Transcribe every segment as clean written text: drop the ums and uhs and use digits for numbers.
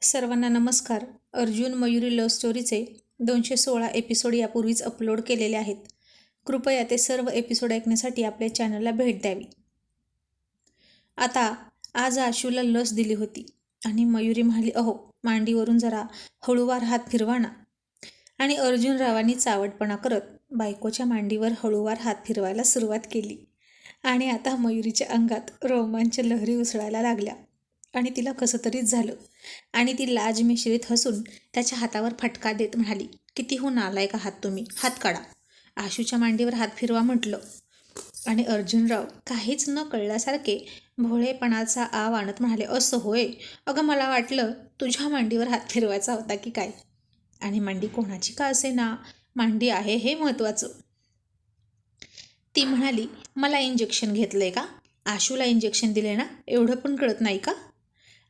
सर्वांना नमस्कार. Arjun Mayuri love स्टोरीचे 216 episode यापूर्वीच अपलोड केलेले आहेत. कृपया ते सर्व एपिसोड ऐकण्यासाठी आपल्या चॅनलला भेट द्यावी. आता आज आशूला लस दिली होती आणि मयुरी म्हणाली, अहो मांडीवरून जरा हळूवार हात फिरवा ना. आणि अर्जुन रावांनी चावटपणा करत बायकोच्या मांडीवर हळूवार हात फिरवायला सुरुवात केली. आणि आता मयुरीच्या अंगात रोमांच लहरी उसळायला लागल्या आणि तिला कसं तरीच झालं. आणि ती लाज मिश्रित हसून त्याच्या हातावर फटका देत म्हणाली, किती नालायक आहात तुम्ही, हात काढा. आशूच्या मांडीवर हात फिरवा म्हटलं. आणि अर्जुनराव काहीच न कळल्यासारखे भोळेपणाचा आव आणत म्हणाले, असं होय, अगं मला वाटलं तुझ्या मांडीवर हात फिरवायचा होता की काय. आणि मांडी कोणाची का असे ना, मांडी आहे हे महत्त्वाचं. ती म्हणाली, मला इंजेक्शन घेतलंय का, आशूला इंजेक्शन दिले ना, एवढं पण कळत नाही का.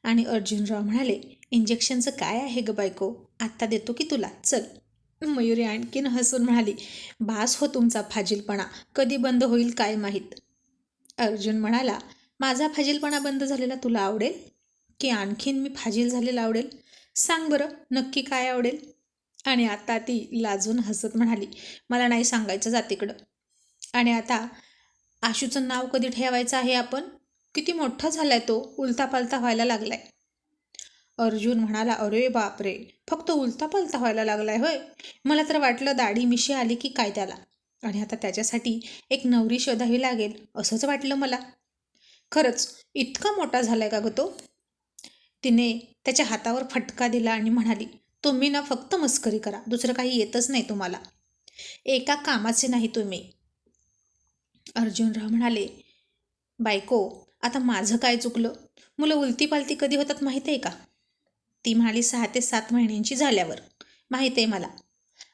आणि अर्जुनराव म्हणाले, इंजेक्शनचं काय आहे ग बायको, आत्ता देतो की तुला, चल. मयुरी आणखीन हसून म्हणाली, बास हो तुमचा फाजीलपणा, कधी बंद होईल काय माहीत. अर्जुन म्हणाला, माझा फाजीलपणा बंद झालेला तुला आवडेल की आणखीन मी फाजील झालेला आवडेल, सांग बरं नक्की काय आवडेल. आणि आता ती लाजून हसत म्हणाली, मला नाही सांगायचं, जा तिकडं. आणि आता आशूचं नाव कधी ठेवायचं आहे आपण, किती मोठा झालाय तो, उलता पालता व्हायला लागलाय. अर्जुन म्हणाला, अरे बापरे, फक्त उलता पालता व्हायला लागलाय होय, मला तर वाटलं दाढी मिशी आली की काय त्याला, आणि आता त्याच्यासाठी एक नवरी शोधावी लागेल असंच वाटलं मला. खरंच इतका मोठा झालाय का ग तो. तिने त्याच्या हातावर फटका दिला आणि म्हणाली, तुम्ही ना फक्त मस्करी करा, दुसरं काही येतच नाही तुम्हाला, एका कामाचे नाही तुम्ही. अर्जुनराव म्हणाले, बायको आता माझं काय चुकलं, मुलं उलती पालती कधी होतात माहीत आहे का. ती म्हणाली, 6 ते 7 महिन्यांची झाल्यावर, माहीत आहे मला.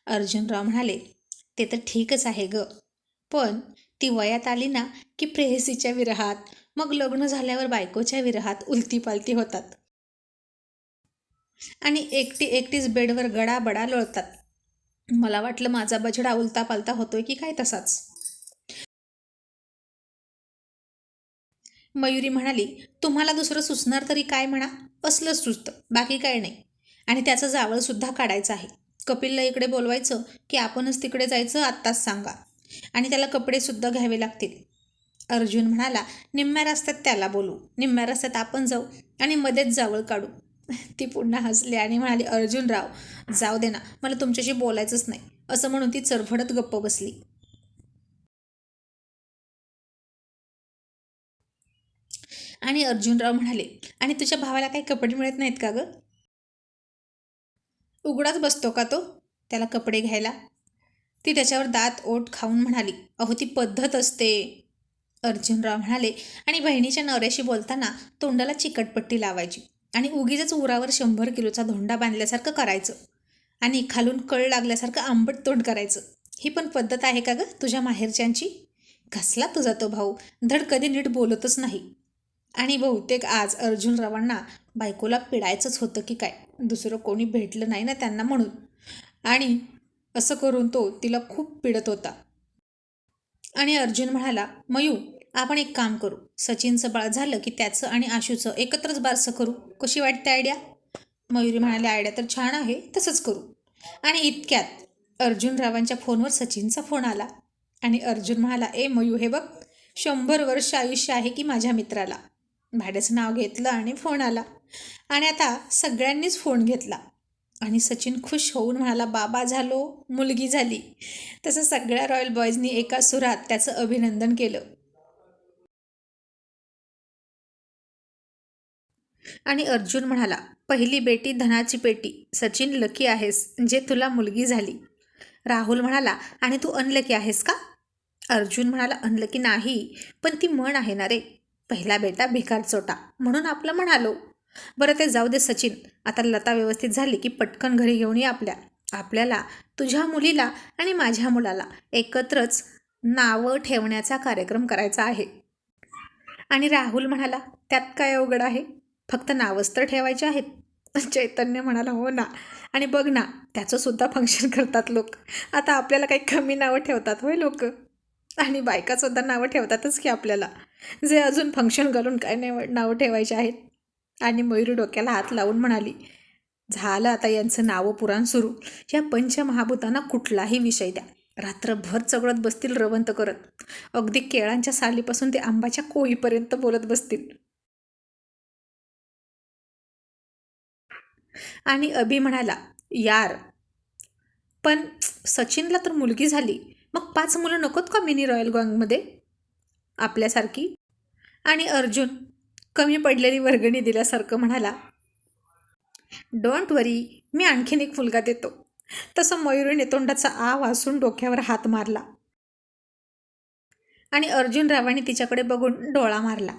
अर्जुनराव म्हणाले, ते तर ठीकच आहे ग, पण ती वयात आली ना की प्रेयसीच्या विरहात, मग लग्न झाल्यावर बायकोच्या विरहात उलती पालती होतात आणि एकटी एकटीच बेडवर गडाबडा लोळतात. मला वाटलं माझा बछडा उलता पालता होतोय की काय तसाच. मयुरी म्हणाली, तुम्हाला दुसरं सुचणार तरी काय म्हणा, असलंच सुचतं, बाकी काय नाही. आणि त्याचं जावळसुद्धा काढायचं आहे. कपिलला इकडे बोलवायचं की आपणच तिकडे जायचं आत्ताच सांगा, आणि त्याला कपडेसुद्धा घ्यावे लागतील. अर्जुन म्हणाला, निम्म्या रस्त्यात त्याला बोलू, निम्म्या रस्त्यात आपण जाऊ आणि मध्येच जावळ काढू. ती पुन्हा हसली आणि म्हणाली, अर्जुनराव जाऊ दे ना, मला तुमच्याशी बोलायचंच नाही, असं म्हणून ती चरफडत गप्प बसली. आणि अर्जुनराव म्हणाले, आणि तुझ्या भावाला काही कपडे मिळत नाहीत का ग, उघडाच बसतो का तो त्याला कपडे घ्यायला. ती त्याच्यावर दात ओठ खाऊन म्हणाली, अहो ती पद्धत असते. अर्जुनराव म्हणाले, आणि बहिणीच्या नवऱ्याशी बोलताना तोंडाला चिकटपट्टी लावायची आणि उगीच उरावर 100 किलोचा धोंडा बांधल्यासारखं करायचं आणि खालून कळ लागल्यासारखं आंबट तोंड करायचं. ही पण पद्धत आहे का ग तुझ्या माहेरच्यांची. घसला तुझा तो भाऊ, धड कधी नीट बोलतच नाही. आणि बहुतेक आज अर्जुनरावांना बायकोला पिडायचंच होतं की काय, दुसरं कोणी भेटलं नाही ना त्यांना म्हणून, आणि असं करून तो तिला खूप पिडत होता. आणि अर्जुन म्हणाला, मयू आपण एक काम करू, सचिनचं बाळ झालं की त्याचं आणि आशूचं एकत्रच बारसं करू, कशी वाटते आयडिया. मयुरी म्हणाले, आयडिया तर छान आहे, तसंच करू. आणि इतक्यात अर्जुनरावांच्या फोनवर सचिनचा फोन आला. आणि अर्जुन म्हणाला, ए मयू हे बघ, 100 वर्ष आयुष्य आहे की माझ्या मित्राला. भाड्याचं नाव घेतलं आणि फोन आला. आणि आता सगळ्यांनीच फोन घेतला. आणि सचिन खुश होऊन म्हणाला, बाबा झालो, मुलगी झाली. तसं सगळ्या रॉयल बॉयजनी एका सुरात त्याचं अभिनंदन केलं. आणि अर्जुन म्हणाला, पहिली बेटी धनाची पेटी, सचिन लकी आहेस जे तुला मुलगी झाली. राहुल म्हणाला, आणि तू अनलकी आहेस का. अर्जुन म्हणाला, अनलकी नाही, पण ती म्हण आहे ना रे, पहिला बेटा भिकार चोटा, म्हणून आपलं म्हणालो. बरं ते जाऊ दे सचिन, आता लता व्यवस्थित झाली की पटकन घरी घेऊन ये आपल्याला तुझ्या मुलीला आणि माझ्या मुलाला एकत्रच नावं ठेवण्याचा कार्यक्रम करायचा आहे. आणि राहुल म्हणाला, त्यात काय अवघड आहे, फक्त नावच तर ठेवायचे आहेत. चैतन्य म्हणाला, हो ना, आणि बघ ना त्याचंसुद्धा फंक्शन करतात लोक, आता आपल्याला काही कमी नावं ठेवतात होय लोक, आणि बायकासुद्धा नावं ठेवतातच की आपल्याला, जे अजून फंक्शन घालून काय नावं ठेवायचे आहेत. आणि मयुरी डोक्याला हात लावून म्हणाली, झालं आता यांचं नावं पुराण सुरू. या पंचमहाभूतांना कुठलाही विषय द्या, रात्रभर चगळत बसतील रवंत करत. अगदी केळांच्या सालीपासून ते आंबाच्या कोळीपर्यंत बोलत बसतील. आणि अभि म्हणाला, यार पण सचिनला तर मुलगी झाली, मग 5 मुलं नकोत का मिनी रॉयल गँगमध्ये आपल्यासारखी? आणि अर्जुन कमी पडलेली वर्गणी दिल्यासारखं म्हणाला, डोंट वरी, मी आणखीन एक मुलगा देतो. तसं मयुरीने तोंडाचा आ वासून डोक्यावर हात मारला आणि अर्जुन रावाने तिच्याकडे बघून डोळा मारला.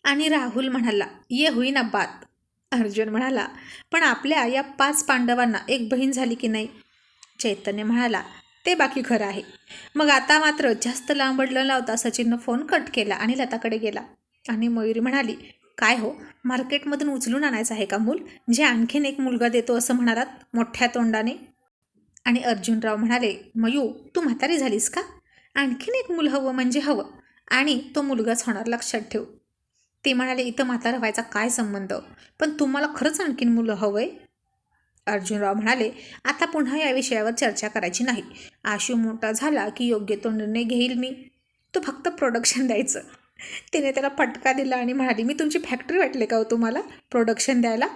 आणि राहुल म्हणाला, ये होईना बात. अर्जुन म्हणाला, पण आपल्या या 5 पांडवांना एक बहीण झाली की नाही? चैतन्य म्हणाला, ते बाकी खरं आहे. मग आता मात्र जास्त लांबडलं लावता सचिननं फोन कट केला आणि लताकडे गेला. आणि मयुरी म्हणाली, काय हो, मार्केटमधून उचलून आणायचं आहे का मूल, जे आणखीन एक मुलगा देतो असं म्हणालात मोठ्या तोंडाने? आणि अर्जुनराव म्हणाले, मयू तू म्हातारी झालीस का? आणखीन एक मूल हवं म्हणजे हवं, आणि तो मुलगाच होणार, लक्षात ठेव. ते म्हणाले, इथं म्हातारा व्हायचा काय संबंध, पण तुम्हाला खरंच आणखीन मुलं हवंय? अर्जुनराव म्हणाले, आता पुन्हा या विषयावर चर्चा करायची नाही. आशू मोठा झाला की योग्य तो निर्णय घेईल मी. तो फक्त प्रोडक्शन द्यायचं. तिने त्याला फटका दिला आणि म्हणाली, मी तुमची फॅक्टरी वाटले का हो तुम्हाला प्रोडक्शन द्यायला?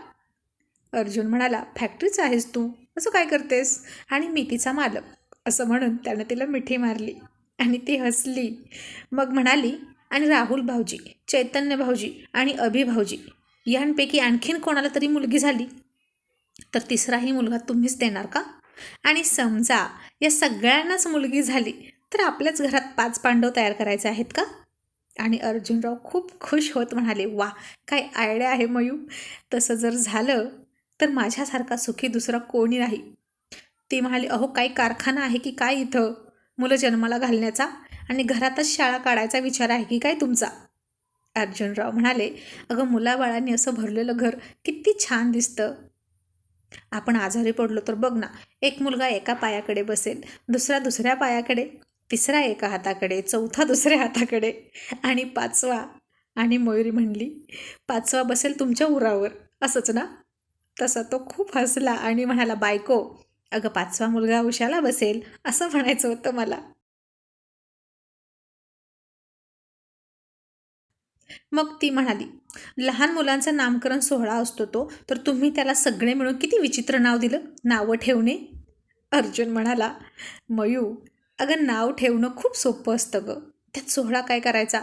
अर्जुन म्हणाला, फॅक्टरीच आहेस तू, असं काय करतेस, आणि मी तिचा मालक, असं म्हणून त्यानं तिला मिठी मारली आणि ती हसली. मग म्हणाली, आणि राहुल भाऊजी, चैतन्य भाऊजी आणि अभि भाऊजी यांपैकी आणखीन कोणाला तरी मुलगी झाली तर तिसराही मुलगा तुम्हीच देणार का? आणि समजा या सगळ्यांनाच मुलगी झाली तर आपल्याच घरात 5 पांडव तयार करायचे आहेत का? आणि अर्जुनराव खूप खुश होत म्हणाले, वा, काय आयडिया आहे मयू. तसं जर झालं तर माझ्यासारखा सुखी दुसरा कोणी नाही. ती म्हणाली, अहो काही कारखाना आहे की काय इथं मुलं जन्माला घालण्याचा, आणि घरातच शाळा काढायचा विचार आहे की काय तुमचा? अर्जुनराव म्हणाले, अगं मुलाबाळांनी असं भरलेलं घर किती छान दिसतं. आपण आजारी पडलो तर बघ ना, एक मुलगा एका पायाकडे बसेल, दुसरा दुसऱ्या पायाकडे, तिसरा एका हाताकडे, चौथा दुसऱ्या हाताकडे, आणि 5वा, आणि मयुरी म्हणली, 5वा बसेल तुमच्या उरावर, असंच ना? तसा तो खूप हसला आणि म्हणाला, बायको, अगं 5वा मुलगा उशाला बसेल असं म्हणायचं होतं मला. मग ती म्हणाली, लहान मुलांचा नामकरण सोहळा असतो तो, तर तुम्ही त्याला सगळे मिळून किती विचित्र नाव दिलं, नावं ठेवणे. अर्जुन म्हणाला, मयू, अगं नाव ठेवणं खूप सोपं असतं गं, त्यात सोहळा काय करायचा?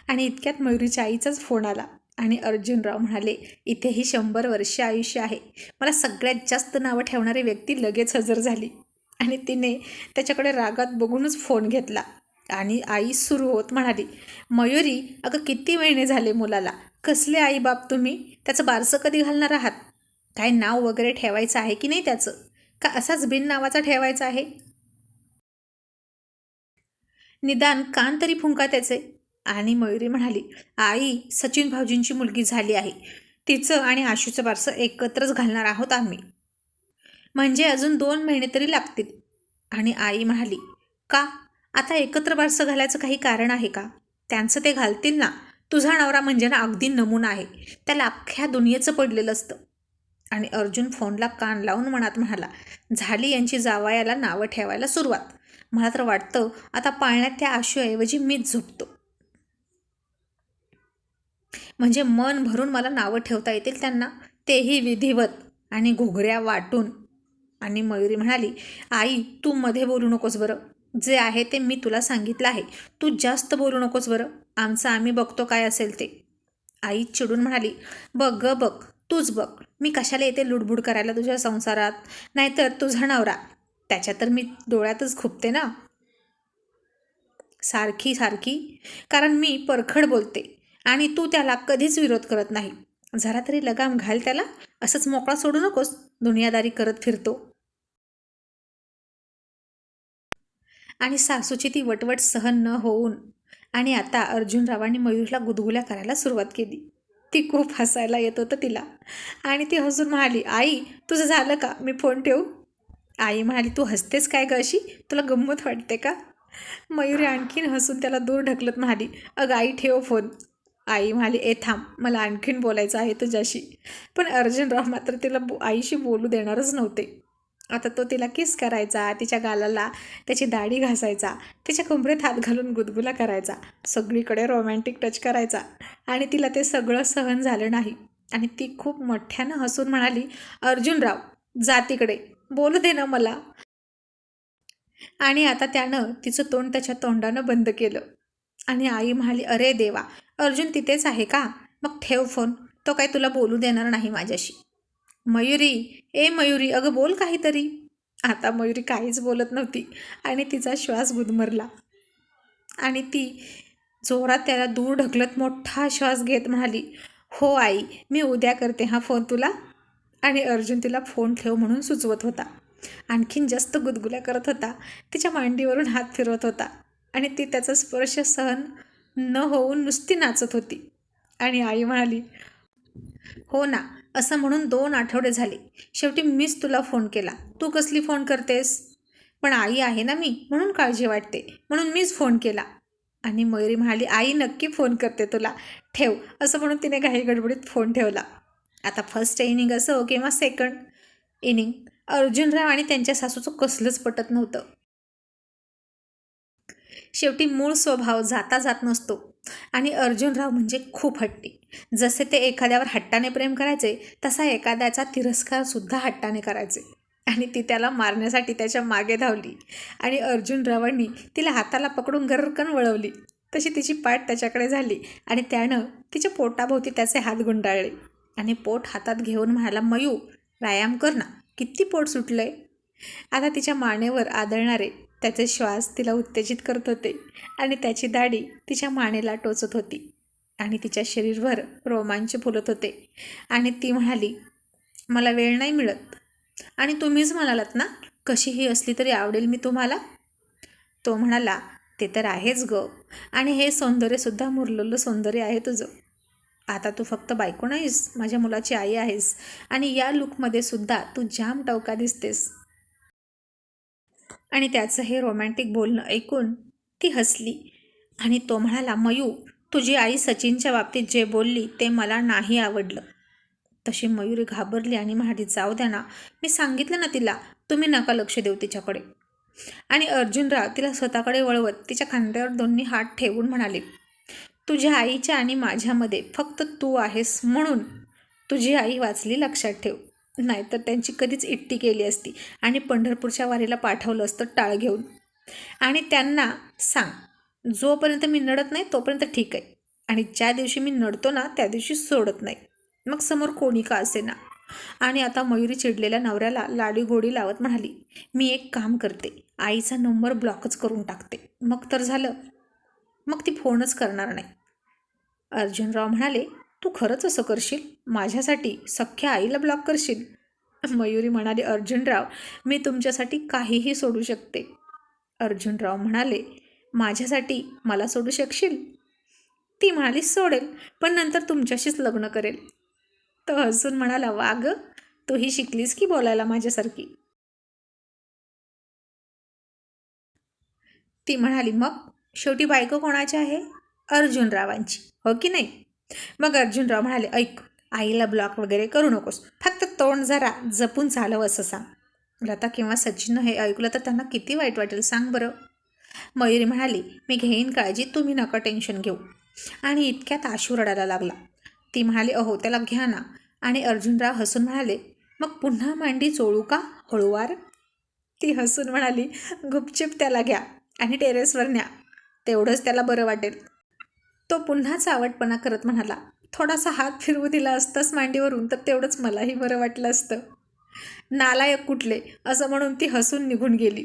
आणि इतक्यात मयुरीच्या आईचाच फोन आला आणि अर्जुनराव म्हणाले, इथेही 100 वर्ष आयुष्य आहे. मला सगळ्यात जास्त नावं ठेवणारी व्यक्ती लगेच हजर झाली आणि तिने त्याच्याकडे रागात बघूनच फोन घेतला. आणि आई सुरू होत म्हणाली, मयुरी, अगं किती महिने झाले मुलाला, कसले आईबाप तुम्ही, त्याचं बारसं कधी घालणार आहात? काय नाव वगैरे ठेवायचं आहे की नाही त्याचं, का असाच बिन नावाचा ठेवायचा आहे? निदान कान तरी फुंका त्याचे. आणि मयुरी म्हणाली, आई, सचिन भाऊजींची मुलगी झाली आहे, तिचं आणि आशूचं बारसं एकत्रच घालणार आहोत आम्ही, म्हणजे अजून 2 महिने तरी लागतील. आणि आई म्हणाली, का, आता एकत्र बारसं घालायचं काही कारण आहे का? त्यांचं ते घालतील ना. तुझा नवरा म्हणजे ना अगदी नमुना आहे, त्याला अख्ख्या दुनियेचं पडलेलं असतं. आणि अर्जुन फोनला कान लावून मनात म्हणाला, झाली यांची जावयाला नावं ठेवायला सुरुवात. मला तर वाटतं आता पाळण्यात त्या आशूऐवजी मीच झोपतो, म्हणजे मन भरून मला नावं ठेवता येतील त्यांना, तेही विधिवत आणि घुगऱ्या वाटून. आणि मयुरी म्हणाली, आई तू मध्ये बोलू नकोस बरं, जे आहे ते मी तुला सांगितलं आहे, तू जास्त बोलू नकोस बरं, आमचं आम्ही बघतो काय असेल ते. आई चिडून म्हणाली, बघ ग बघ, तूच बघ, मी कशाला येते लुडबुड करायला तुझ्या संसारात, नाहीतर तुझा नवरा, त्याच्या तर मी डोळ्यातच खुपते ना सारखी सारखी, कारण मी परखड बोलते आणि तू त्याला कधीच विरोध करत नाही. जरा तरी लगाम घाल त्याला, असंच मोकळा सोडू नकोस, दुनियादारी करत फिरतो. आणि सासूची ती वटवट सहन न होऊन आणि आता अर्जुनरावांनी मयूरला गुदगुल्या करायला सुरुवात केली. ती खूप हसायला येत होतं तिला आणि ती हसून म्हणाली, आई तुझं झालं का, मी फोन ठेवू? आई म्हणाली, तू हसतेस काय ग अशी, तुला गंमत वाटते का? मयुरी आणखीन हसून त्याला दूर ढकलत म्हणाली, अगं आई ठेव फोन. आई म्हणाली, ए थांब, मला आणखीन बोलायचं आहे तुझ्याशी. पण अर्जुनराव मात्र तिला आईशी बोलू देणारच नव्हते. आता तो तिला किस करायचा, तिच्या गालाला त्याची दाढी घासायचा, तिच्या कमरेत हात घालून गुदगुला करायचा, सगळीकडे रोमॅन्टिक टच करायचा. आणि तिला ते सगळं सहन झालं नाही आणि ती खूप मोठ्यानं हसून म्हणाली, अर्जुनराव जा तिकडे, बोलू दे ना मला. आणि आता त्यानं तिचं तोंड त्याच्या तोंडानं बंद केलं. आणि आई म्हणाली, अरे देवा, अर्जुन तिथेच आहे का? मग ठेव फोन, तो काही तुला बोलू देणार नाही माझ्याशी. मयुरी, ए मयुरी, अगं बोल काहीतरी. आता मयुरी काहीच बोलत नव्हती आणि तिचा श्वास गुदमरला. आणि ती जोरात त्याला दूर ढकलत मोठा श्वास घेत म्हणाली, हो आई, मी उद्या करते हा फोन तुला. आणि अर्जुन तिला फोन ठेव म्हणून सुचवत होता. आणखीन जास्त गुदगुल्या करत होता, तिच्या मांडीवरून हात फिरवत होता आणि ती त्याचा स्पर्श सहन न होऊन नुसती नाचत होती. आणि आई म्हणाली, हो ना, असं म्हणून 2 आठवडे झाले, शेवटी मीच तुला फोन केला, तू कसली फोन करतेस? पण आई आहे ना मी, म्हणून काळजी वाटते, म्हणून मीच फोन केला. आणि मयुरी म्हणाली, आई नक्की फोन करते तुला, ठेव. असं म्हणून तिने घाई गडबडीत फोन ठेवला. आता फर्स्ट इनिंग असो किंवा सेकंड इनिंग, अर्जुनराव आणि त्यांच्या सासूचं कसलंच पटत नव्हतं. शेवटी मूळ स्वभाव जाता जात नसतो आणि अर्जुनराव म्हणजे खूप हट्टी. जसे ते एखाद्यावर हट्टाने प्रेम करायचे, तसा एखाद्याचा तिरस्कारसुद्धा हट्टाने करायचे. आणि ती त्याला मारण्यासाठी त्याच्या मागे धावली आणि अर्जुनरावांनी तिला हाताला पकडून गरकन वळवली. तशी तिची पाठ त्याच्याकडे झाली आणि त्यानं तिच्या पोटाभोवती त्याचे हात गुंडाळले आणि पोट हातात घेऊन म्हणाला, मयू, व्यायाम कर ना, किती पोट सुटलंय. आता तिच्या मानेवर आदळणारे त्याचे श्वास तिला उत्तेजित करत होते आणि त्याची दाढी तिच्या मानेला टोचत होती आणि तिच्या शरीरभर रोमांच फुलत होते. आणि ती म्हणाली, मला वेळ नाही मिळत आणि तुम्हीच म्हणालात ना, कशीही असली तरी आवडेल मी तुम्हाला. तो म्हणाला, ते तर आहेच ग, आणि हे सौंदर्यसुद्धा मुरलेलं सौंदर्य आहे तुझं. आता तू फक्त बायको नाहीस, माझ्या मुलाची आई आहेस आणि या लुकमध्ये सुद्धा तू जाम टवका दिसतेस. आणि त्याचं हे रोमॅन्टिक बोलणं ऐकून ती हसली आणि तो म्हणाला, मयू, तुझी आई सचिनच्या बाबतीत जे बोलली ते मला नाही आवडलं. तशी मयुरी घाबरली आणि म्हणाली, जाऊ द्या ना, मी सांगितलं ना तिला, तुम्ही नका लक्ष देऊ तिच्याकडे. आणि अर्जुनराव तिला स्वतःकडे वळवत तिच्या खांद्यावर दोन्ही हात ठेवून म्हणाले, तुझ्या आईच्या आणि माझ्यामध्ये फक्त तू आहेस म्हणून तुझी आई वाचली, लक्षात ठेव. नाहीतर त्यांची कधीच इट्टी केली असती आणि पंढरपूरच्या वारीला पाठवलं असतं टाळ घेऊन. आणि त्यांना सांग, जोपर्यंत मी नडत नाही तोपर्यंत ठीक आहे, आणि ज्या दिवशी मी नडतो ना त्या दिवशी सोडत नाही, मग समोर कोणी का असे ना. आणि आता मयुरी चिडलेल्या नवऱ्याला लाडी गोडी लावत म्हणाली, मी एक काम करते, आईचा नंबर ब्लॉकच करून टाकते, मग तर झालं, मग ती फोनच करणार नाही. अर्जुनराव म्हणाले, तू खरंच असं करशील? माझ्यासाठी सख्ख्या आईला ब्लॉक करशील? मयुरी म्हणाली, अर्जुनराव, मी तुमच्यासाठी काहीही सोडू शकते. अर्जुनराव म्हणाले, माझ्यासाठी मला सोडू शकशील? ती म्हणाली, सोडेल, पण नंतर तुमच्याशीच लग्न करेल. तो हसून म्हणाला, वा गं, तूही शिकलीस की बोलायला माझ्यासारखी. ती म्हणाली, मग शेवटी बायको कोणाची आहे? अर्जुनरावांची, हो की नाही? मग अर्जुनराव म्हणाले, ऐक, आईला ब्लॉक वगैरे करू नकोस, फक्त तोंड जरा जपून चालव असं सांग. लता किंवा सचिननं हे ऐकलं तर त्यांना किती वाईट वाटेल सांग बरं. मयुरी म्हणाली, मी घेईन काळजी, तुम्ही नका टेन्शन घेऊ. आणि इतक्यात आशू रडायला लागला. ती म्हणाली, अहो त्याला घ्या ना. आणि अर्जुनराव हसून म्हणाले, मग पुन्हा मांडी चोळू का हळूवार? ती हसून म्हणाली, गुपचिप त्याला घ्या आणि टेरेसवर न्या, तेवढंच त्याला बरं वाटेल. तो पुन्हा चावटपणा करत म्हणाला, थोडासा हात फिरवू दिला असतास मांडीवरून तर तेवढंच मलाही बरं वाटलं असतं. नालायक कुठले, असं म्हणून ती हसून निघून गेली.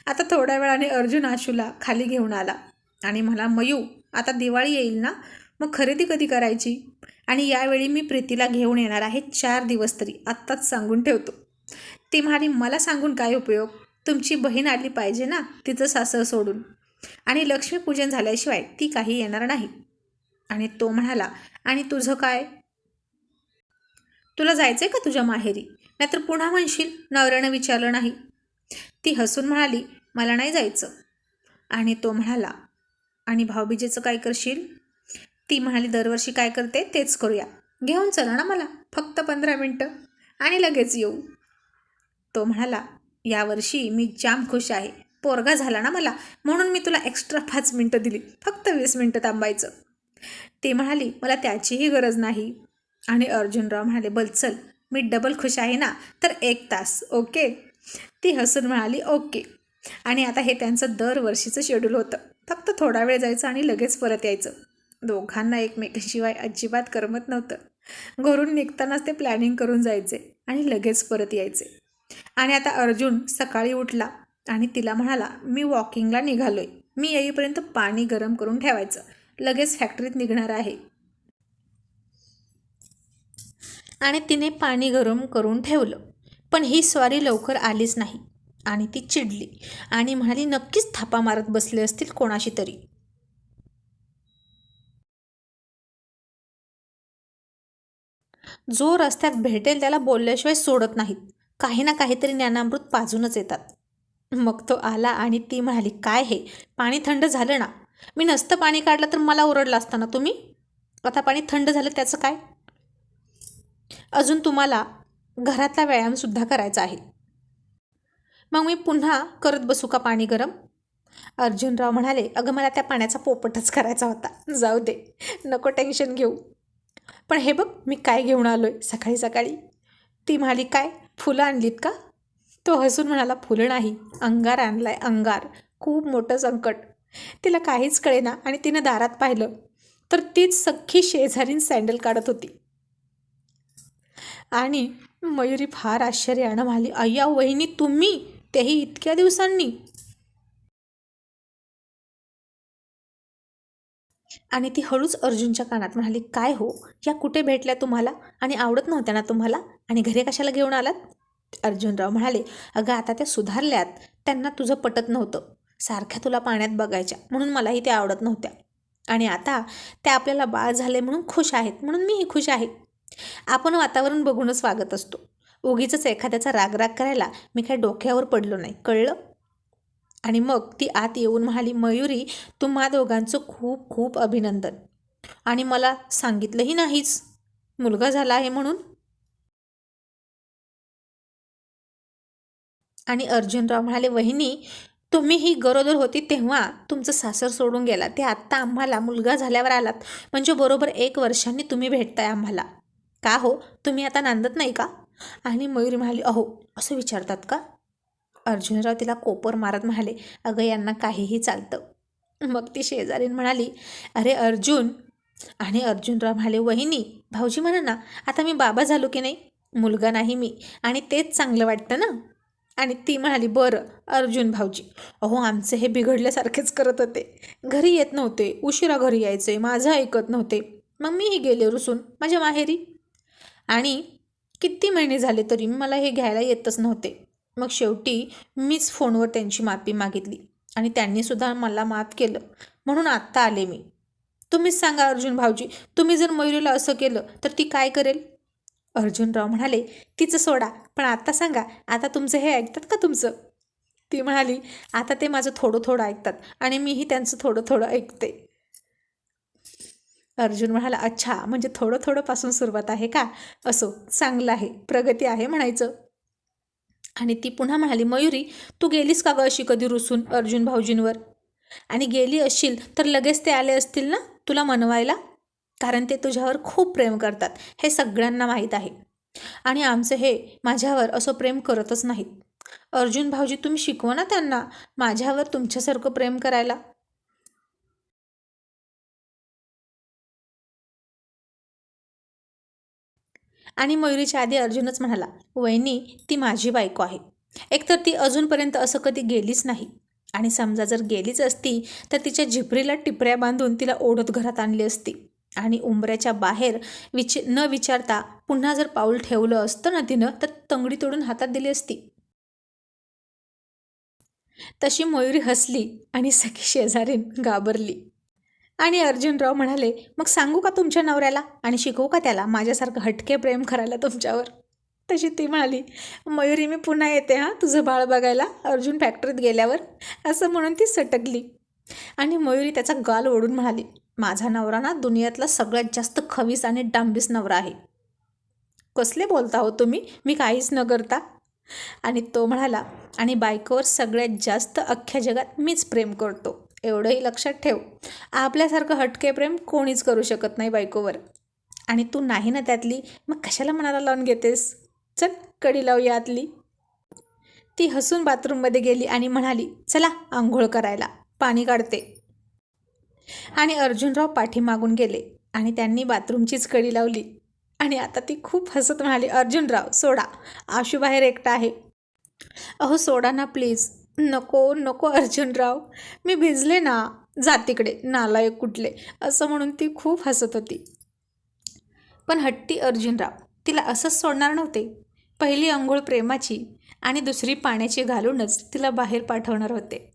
आता थोड्या वेळाने अर्जुन आशूला खाली घेऊन आला आणि म्हणाला, मयू, आता दिवाळी येईल ना, मग खरेदी कधी करायची? आणि यावेळी मी प्रीतीला घेऊन येणार आहे 4 दिवस तरी, आत्ताच सांगून ठेवतो. ती म्हणाली, मला सांगून काय उपयोग, तुमची बहीण आली पाहिजे ना तिचं सासर सोडून, आणि लक्ष्मीपूजन झाल्याशिवाय ती काही येणार नाही. आणि तो म्हणाला, आणि तुझं काय, तुला जायचंय का तुझ्या माहेरी? नाहीतर पुन्हा म्हणशील नवऱ्यानं विचारलं नाही. ती हसून म्हणाली, मला नाही जायचं. आणि तो म्हणाला, आणि भाऊबीजेचं काय करशील? ती म्हणाली, दरवर्षी काय करते तेच करूया. घेऊन चला ना मला, फक्त 15 मिनटं आणि लगेच येऊ. तो म्हणाला, यावर्षी मी जाम खुश आहे. पोरगा झाला ना मला, म्हणून मी तुला एक्स्ट्रा 5 मिनटं दिली, फक्त 20 मिनटं थांबायचं. ती म्हणाली, मला त्याचीही गरज नाही. आणि अर्जुनराव म्हणाले, बल चल, मी डबल खुश आहे ना, तर 1 तास, ओके. ती हसून म्हणाली, ओके. आणि आता हे त्यांचं दरवर्षीचं शेड्यूल होतं. फक्त थोडा वेळ जायचं आणि लगेच परत यायचं. दोघांना एकमेकांशिवाय अजिबात करमत नव्हतं. घरून निघतानाच ते प्लॅनिंग करून जायचे आणि लगेच परत यायचे. आणि आता अर्जुन सकाळी उठला आणि तिला म्हणाला, मी वॉकिंगला निघालोय. मी येईपर्यंत पाणी गरम करून ठेवायचं, लगेच फॅक्टरीत निघणार आहे. आणि तिने पाणी गरम करून ठेवलं. पण ही स्वारी लवकर आलीच नाही. आणि ती चिडली आणि म्हणाली, नक्कीच थापा मारत बसले असतील कोणाशी तरी. जो रस्त्यात भेटेल त्याला बोलल्याशिवाय सोडत नाहीत. काही ना काहीतरी ज्ञानामृत पाजूनच येतात. मग तो आला आणि ती म्हणाली, काय हे पाणी थंड झालं ना. मी नसतं पाणी काढलं तर मला ओरडलं असतं ना तुम्ही. आता पाणी थंड झालं त्याचं काय. अजून तुम्हाला घरातला व्यायामसुद्धा करायचा आहे. मग मी पुन्हा करत बसू का पाणी गरम. अर्जुनराव म्हणाले, अगं मला त्या पाण्याचा पोपटच करायचा होता. जाऊ दे, नको टेन्शन घेऊ. पण हे बघ मी काय घेऊन आलोय सकाळी सकाळी. ती म्हणाली, काय फुलं आणलीत का. तो हसून म्हणाला, फुलं नाही, अंगार आणलाय, अंगार. खूप मोठं संकट. तिला काहीच कळेना आणि तिनं दारात पाहिलं तर तीच सख्खी शेजारीन सँडल काढत होती. आणि मयुरी फार आश्चर्यानं म्हणाली, अय्या वहिनी तुम्ही, तेही इतक्या दिवसांनी. आणि ती हळूच अर्जुनच्या कानात म्हणाली, काय हो, या कुठे भेटल्या तुम्हाला आणि आवडत नव्हत्या ना तुम्हाला, आणि घरी कशाला घेऊन आलात. अर्जुनराव म्हणाले, अगं आता त्या सुधारल्यात, त्यांना तुझं पटत नव्हतं. सारख्या तुला पाण्यात बघायच्या म्हणून मलाही त्या आवडत नव्हत्या. आणि आता त्या आपल्याला बाळ झाले म्हणून खुश आहेत, म्हणून मीही खुश आहे. आपण वातावरण बघूनच वागत असतो. उगीच एखाद्याचा रागराग करायला मी काय डोक्यावर पडलो नाही, कळलं. आणि मग ती आत येऊन म्हणाली, मयुरी तुम्हा दोघांचं खूप खूप अभिनंदन. आणि मला सांगितलंही नाहीच मुलगा झाला आहे म्हणून. आणि अर्जुनराव म्हणाले, वहिनी तुम्ही ही गरोदर होती तेव्हा तुमचं सासर सोडून गेला, ते आत्ता आम्हाला मुलगा झाल्यावर आलात, म्हणजे बरोबर 1 वर्षांनी तुम्ही भेटताय आम्हाला. का हो, तुम्ही आता नांदत नाही का. आणि मयुरी म्हणाली, अहो असं विचारतात का. अर्जुनराव तिला कोपर मारत म्हणाले, अगं यांना काहीही चालतं. मग ती शेजारीन म्हणाली, अरे अर्जुन. आणि अर्जुनराव म्हणाले, वहिनी भाऊजी म्हणा ना, आता मी बाबा झालो की नाही, मुलगा नाही मी, आणि तेच चांगलं वाटतं ना. आणि ती म्हणाली, बरं अर्जुन भाऊजी, अहो आमचे हे बिघडल्यासारखेच करत होते. घरी येत नव्हते, उशिरा घरी यायचे, माझं ऐकत नव्हते. मग मीही गेले रुसून माझ्या माहेरी. आणि किती महिने झाले तरी मला हे घ्यायला येतच नव्हते. मग शेवटी मीच फोनवर त्यांची माफी मागितली आणि त्यांनीसुद्धा मला माफ केलं, म्हणून आत्ता आले मी. तुम्हीच सांगा अर्जुन भाऊजी, तुम्ही जर मयुरीला असं केलं तर ती काय करेल. अर्जुनराव म्हणाले, तिचं सोडा, पण आता सांगा, आता तुमचं हे ऐकतात का तुमचं. ती म्हणाली, आता ते माझं थोडं थोडं ऐकतात आणि मीही त्यांचं थोडं थोडं ऐकते. अर्जुन म्हणाला, अच्छा, म्हणजे थोडं थोडं पासून सुरुवात आहे का. असो, चांगलं आहे, प्रगती आहे म्हणायचं. आणि ती पुन्हा म्हणाली, मयुरी तू गेलीस का गं अशी कधी रुसून अर्जुन भाऊजींवर. आणि गेली असशील तर लगेच ते आले असतील ना तुला मनवायला, कारण ते तुझ्यावर खूप प्रेम करतात, हे सगळ्यांना माहीत आहे. आणि आमचं हे माझ्यावर असं प्रेम करतच नाहीत. अर्जुन भाऊजी तुम्ही शिकवा ना त्यांना माझ्यावर तुमच्यासारखं प्रेम करायला. आणि मयुरीच्या आधी अर्जुनच म्हणाला, वहिनी ती माझी बायको आहे. एकतर ती अजूनपर्यंत असं कधी गेलीच नाही, आणि समजा जर गेलीच असती तर तिच्या झिपरीला टिपऱ्या बांधून तिला ओढत घरात आणली असती. आणि उंबऱ्याच्या बाहेर न विचारता पुन्हा जर पाऊल ठेवलं असतं ना तिनं, तर तंगडी तोडून हातात दिली असती. तशी मयुरी हसली आणि सखी शेजारीन घाबरली. आणि अर्जुनराव म्हणाले, मग सांगू का तुमच्या नवऱ्याला आणि शिकवू का त्याला माझ्यासारखं हटके प्रेम करायला तुमच्यावर. तशी ती म्हणाली, मयुरी मी पुन्हा येते हां तुझं बाळ बघायला फॅक्टरीत गेल्यावर. असं म्हणून ती सटकली. आणि मयुरी त्याचा गाल ओढून म्हणाली, माझा नवरा ना दुनियातला सगळ्यात जास्त खवीस आणि डांबीस नवरा आहे. कसले बोलता हो तुम्ही, मी काहीच न करता. आणि तो म्हणाला, आणि बायकोवर सगळ्यात जास्त अख्ख्या जगात मीच प्रेम करतो, एवढंही लक्षात ठेव. आपल्यासारखं हटके प्रेम कोणीच करू शकत नाही बायकोवर. आणि तू नाही ना त्यातली, मग कशाला मनाला लावून घेतेस? चल कडी लावूया आतली. ती हसून बाथरूममध्ये गेली आणि म्हणाली, चला आंघोळ करायला, पाणी काढते. आणि अर्जुनराव पाठीमागून गेले आणि त्यांनी बाथरूमचीच कडी लावली. आणि आता ती खूप हसत म्हणाली, अर्जुनराव सोडा, आशू बाहेर एकटा आहे. अहो सोडा ना प्लीज. नको नको अर्जुनराव, मी भिजले ना, जा तिकडे नालायक कुठले, असं म्हणून ती खूप हसत होती. पण हट्टी अर्जुनराव तिला असंच सोडणार नव्हते. पहिली अंघोळ प्रेमाची आणि दुसरी पाण्याची घालूनच तिला बाहेर पाठवणार होते.